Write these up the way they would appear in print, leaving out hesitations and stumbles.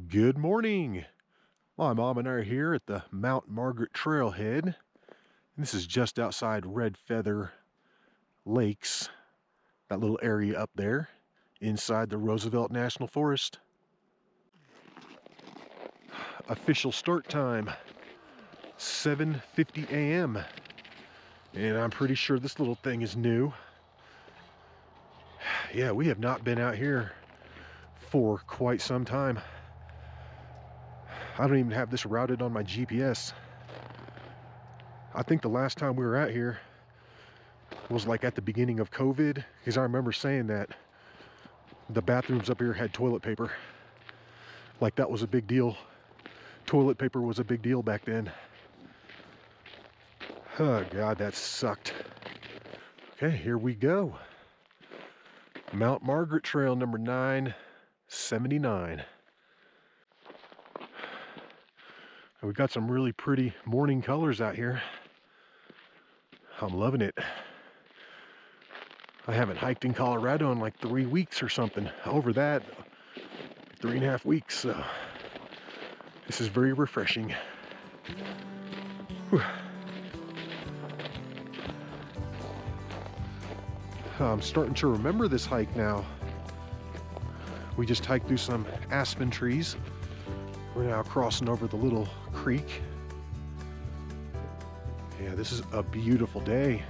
Good morning. My mom and I are here at the Mount Margaret trailhead. This is just outside Red Feather Lakes, that little area up there inside the Roosevelt National Forest. Official start time, 7:50 a.m. And I'm pretty sure this little thing is new. Yeah, we have not been out here for quite some time. I don't even have this routed on my GPS. I think the last time we were out here was like at the beginning of COVID, because I remember saying that the bathrooms up here had toilet paper. Like that was a big deal. Toilet paper was a big deal back then. Oh God, that sucked. Okay, here we go. Mount Margaret Trail number 979. We got some really pretty morning colors out here. I'm loving it. I haven't hiked in Colorado in like 3 weeks or something. Over that, 3.5 weeks. So this is very refreshing. Whew. I'm starting to remember this hike now. We just hiked through some aspen trees. We're now crossing over the little creek. Yeah, this is a beautiful day.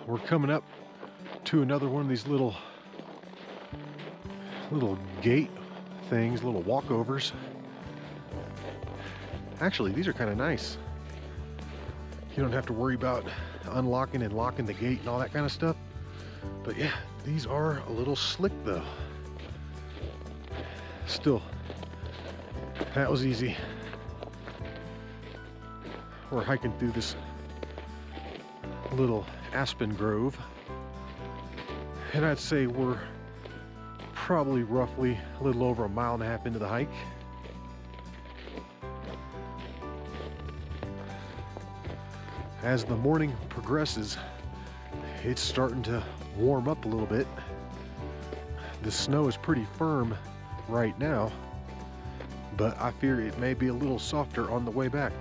We're coming up to another one of these little gate things, little walkovers. Actually, these are kind of nice. You don't have to worry about unlocking and locking the gate and all that kind of stuff. But yeah, these are a little slick though. Still, that was easy. We're hiking through this little aspen grove, and I'd say we're probably roughly a little over 1.5 miles into the hike. As the morning progresses, it's starting to warm up a little bit. The snow is pretty firm right now, but I fear it may be a little softer on the way back.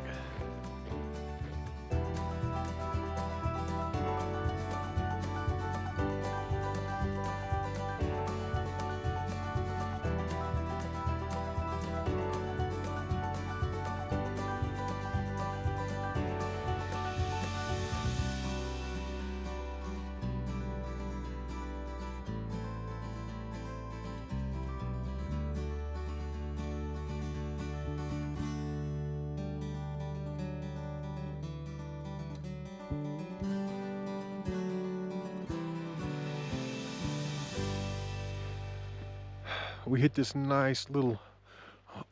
We hit this nice little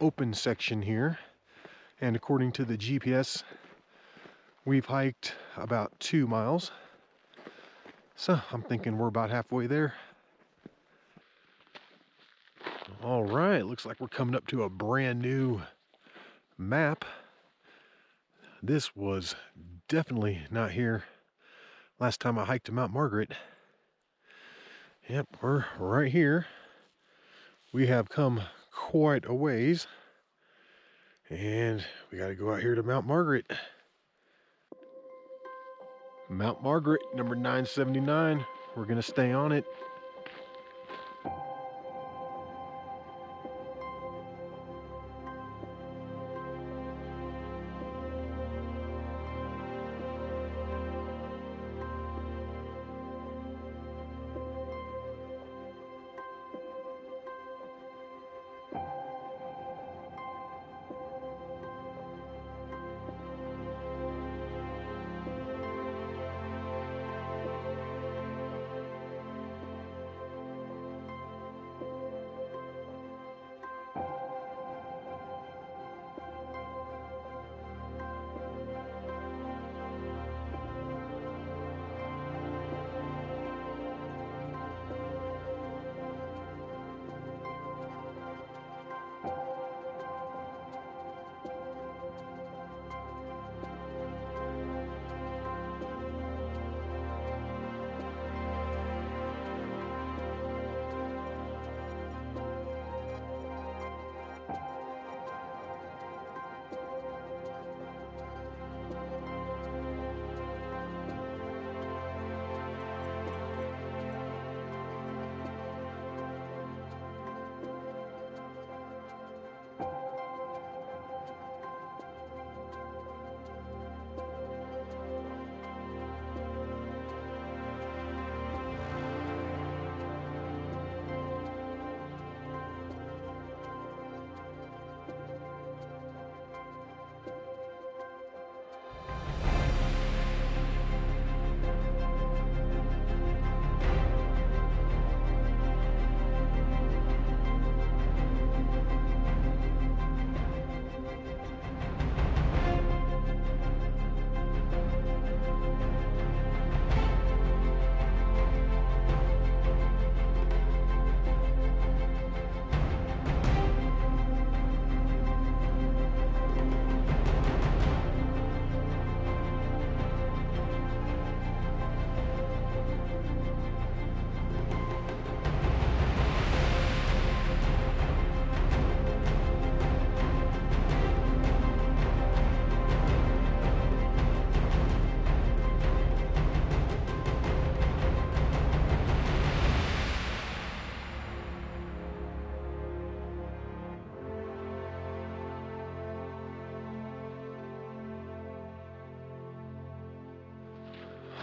open section here, and according to the GPS, we've hiked about 2 miles. So I'm thinking we're about halfway there. All right, looks like we're coming up to a brand new map. This was definitely not here last time I hiked to Mount Margaret. Yep, we're right here. We have come quite a ways, and we got to go out here to Mount Margaret. Mount Margaret, number 979. We're going to stay on it.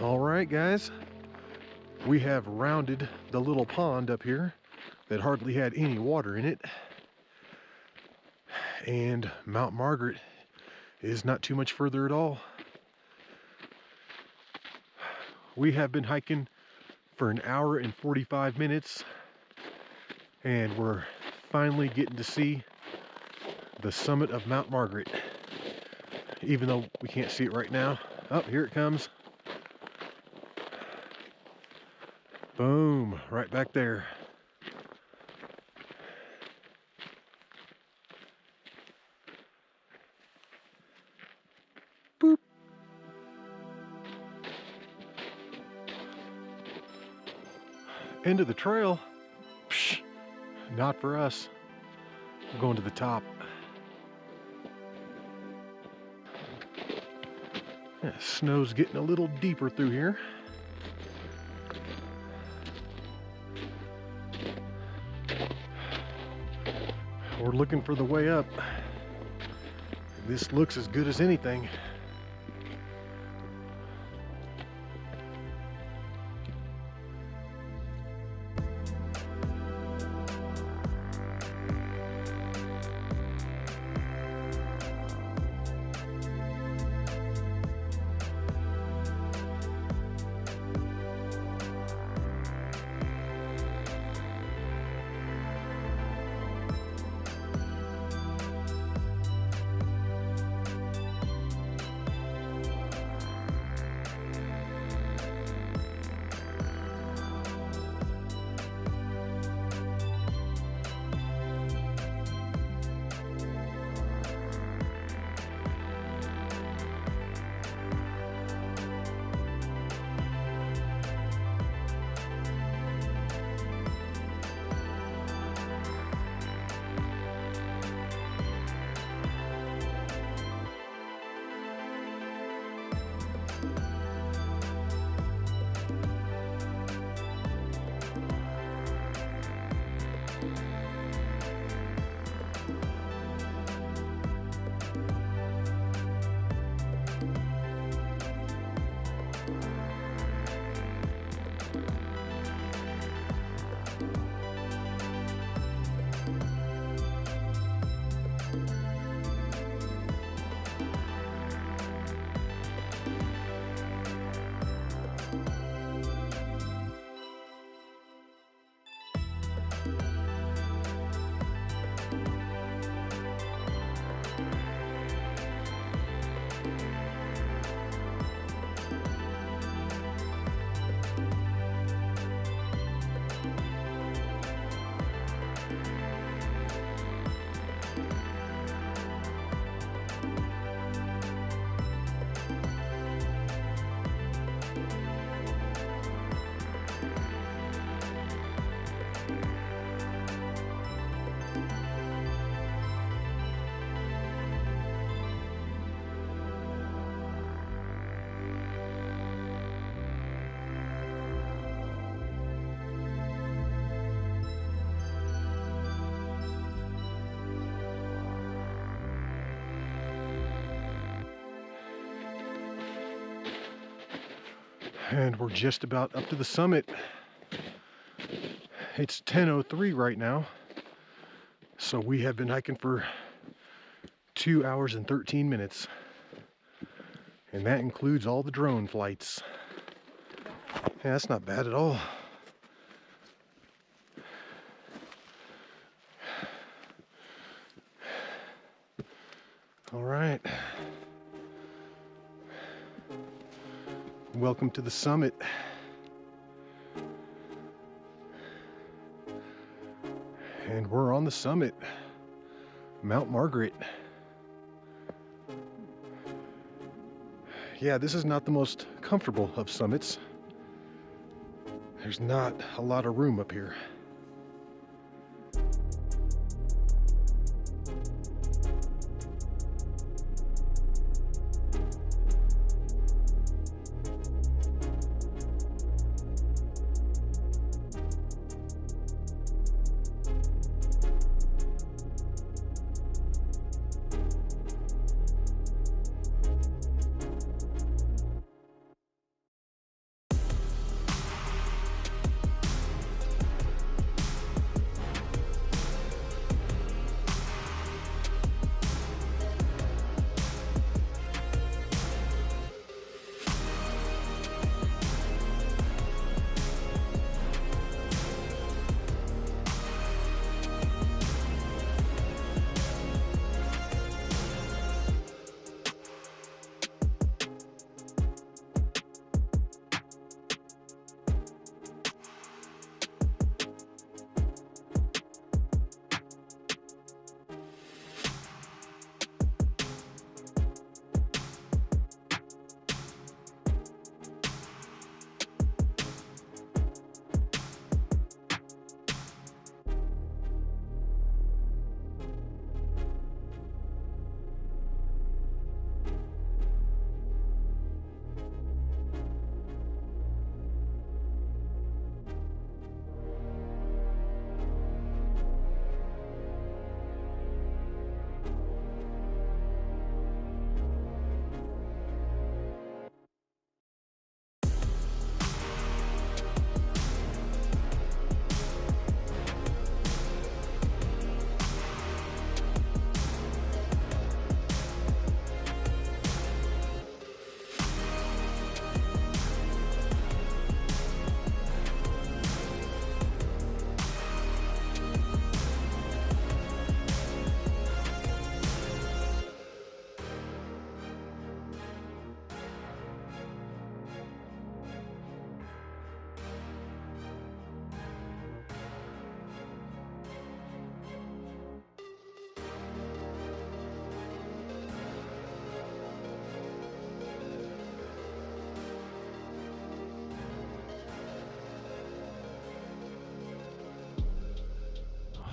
All right, guys, we have rounded the little pond up here that hardly had any water in it, and Mount Margaret is not too much further at all. We have been hiking for an hour and 45 minutes, and we're finally getting to see the summit of Mount Margaret, even though we can't see it right now. Oh, here it comes. Boom, right back there. Boop. End of the trail? Psh, not for us. We're going to the top. Yeah, snow's getting a little deeper through here. We're looking for the way up. This looks as good as anything. And we're just about up to the summit. It's 10:03 right now. So we have been hiking for 2 hours and 13 minutes. And that includes all the drone flights. Yeah, that's not bad at all. All right. Welcome to the summit. And we're on the summit, Mount Margaret. Yeah, this is not the most comfortable of summits. There's not a lot of room up here.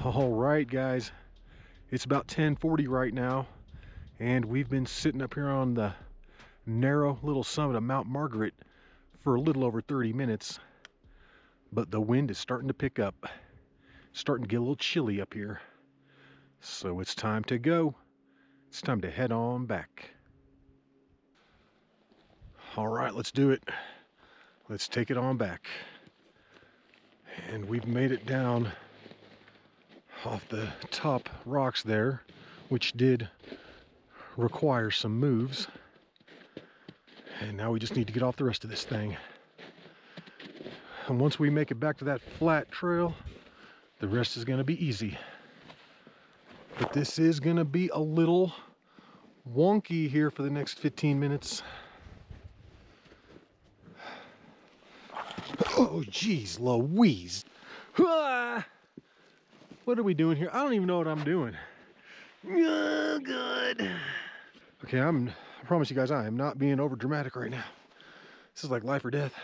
All right, guys, it's about 10:40 right now, and we've been sitting up here on the narrow little summit of Mount Margaret for a little over 30 minutes, but the wind is starting to pick up. It's starting to get a little chilly up here, so it's time to go. It's time to head on back. All right, let's do it. Let's take it on back. And we've made it down off the top rocks there, which did require some moves. And now we just need to get off the rest of this thing. And once we make it back to that flat trail, the rest is going to be easy. But this is going to be a little wonky here for the next 15 minutes. Oh, geez, Louise. Ah! What are we doing here? I don't even know what I'm doing. Oh, good. Okay, I promise you guys, I am not being over dramatic right now. This is like life or death.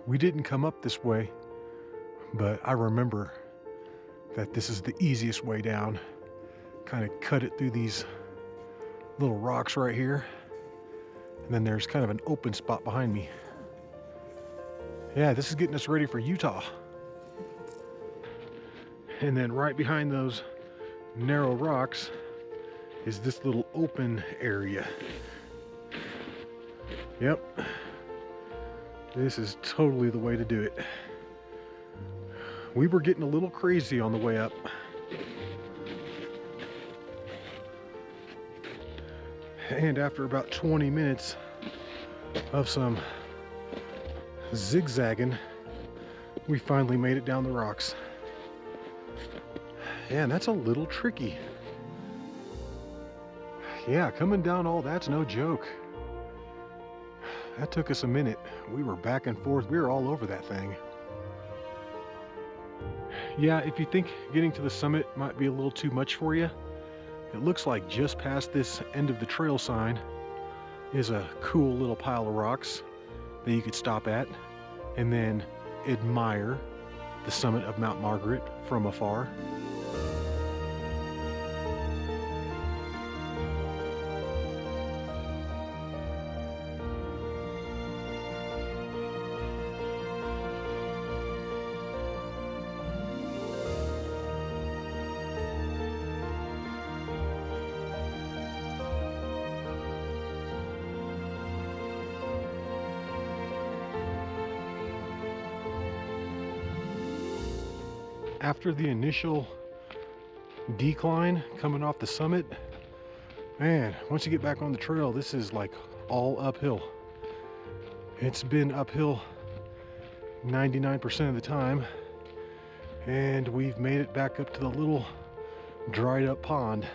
We didn't come up this way, but I remember that this is the easiest way down. Kind of cut it through these little rocks right here. And then there's kind of an open spot behind me. Yeah, this is getting us ready for Utah. And then right behind those narrow rocks is this little open area. Yep. This is totally the way to do it. We were getting a little crazy on the way up. And after about 20 minutes of some zigzagging, we finally made it down the rocks. Yeah, and that's a little tricky. Yeah, coming down all that's no joke. That took us a minute. We were back and forth. We were all over that thing. Yeah, if you think getting to the summit might be a little too much for you, it looks like just past this end of the trail sign is a cool little pile of rocks that you could stop at and then admire the summit of Mount Margaret from afar. After the initial decline coming off the summit, man, once you get back on the trail, this is like all uphill. It's been uphill 99% of the time, and we've made it back up to the little dried up pond.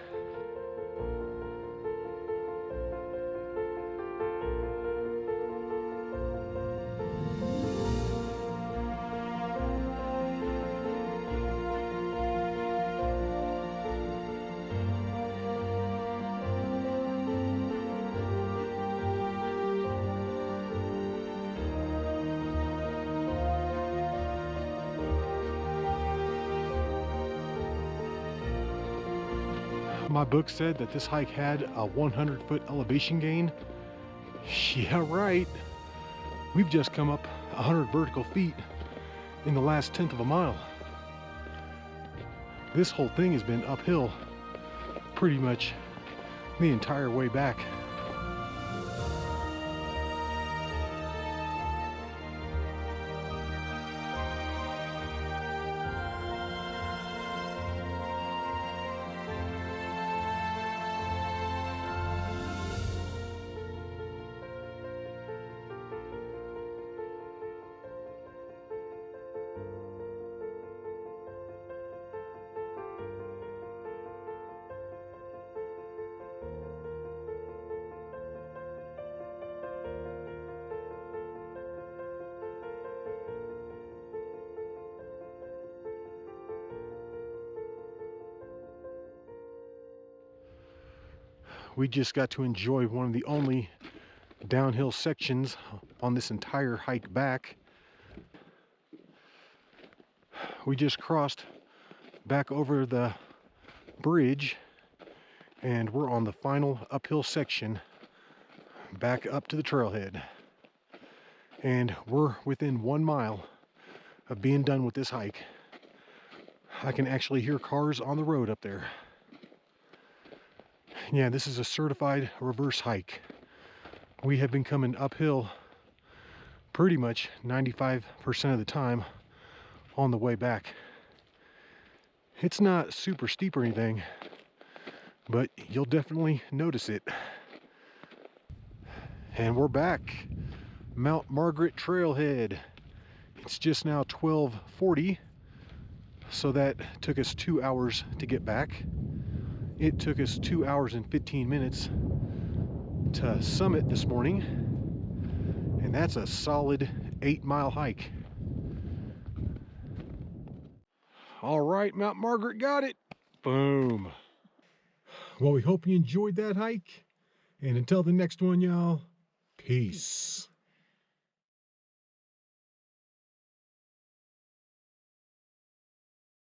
My book said that this hike had a 100-foot elevation gain. Yeah, right. We've just come up 100 vertical feet in the last 1/10 of a mile. This whole thing has been uphill pretty much the entire way back. We just got to enjoy one of the only downhill sections on this entire hike back. We just crossed back over the bridge and we're on the final uphill section back up to the trailhead. And we're within 1 mile of being done with this hike. I can actually hear cars on the road up there. Yeah, this is a certified reverse hike. We have been coming uphill pretty much 95% of the time on the way back. It's not super steep or anything, but you'll definitely notice it. And we're back. Mount Margaret trailhead. It's just now 12:40, so that took us 2 hours to get back. It took us 2 hours and 15 minutes to summit this morning, and that's a solid 8-mile hike. All right, Mount Margaret got it. Boom. Well, we hope you enjoyed that hike, and until the next one, y'all, peace.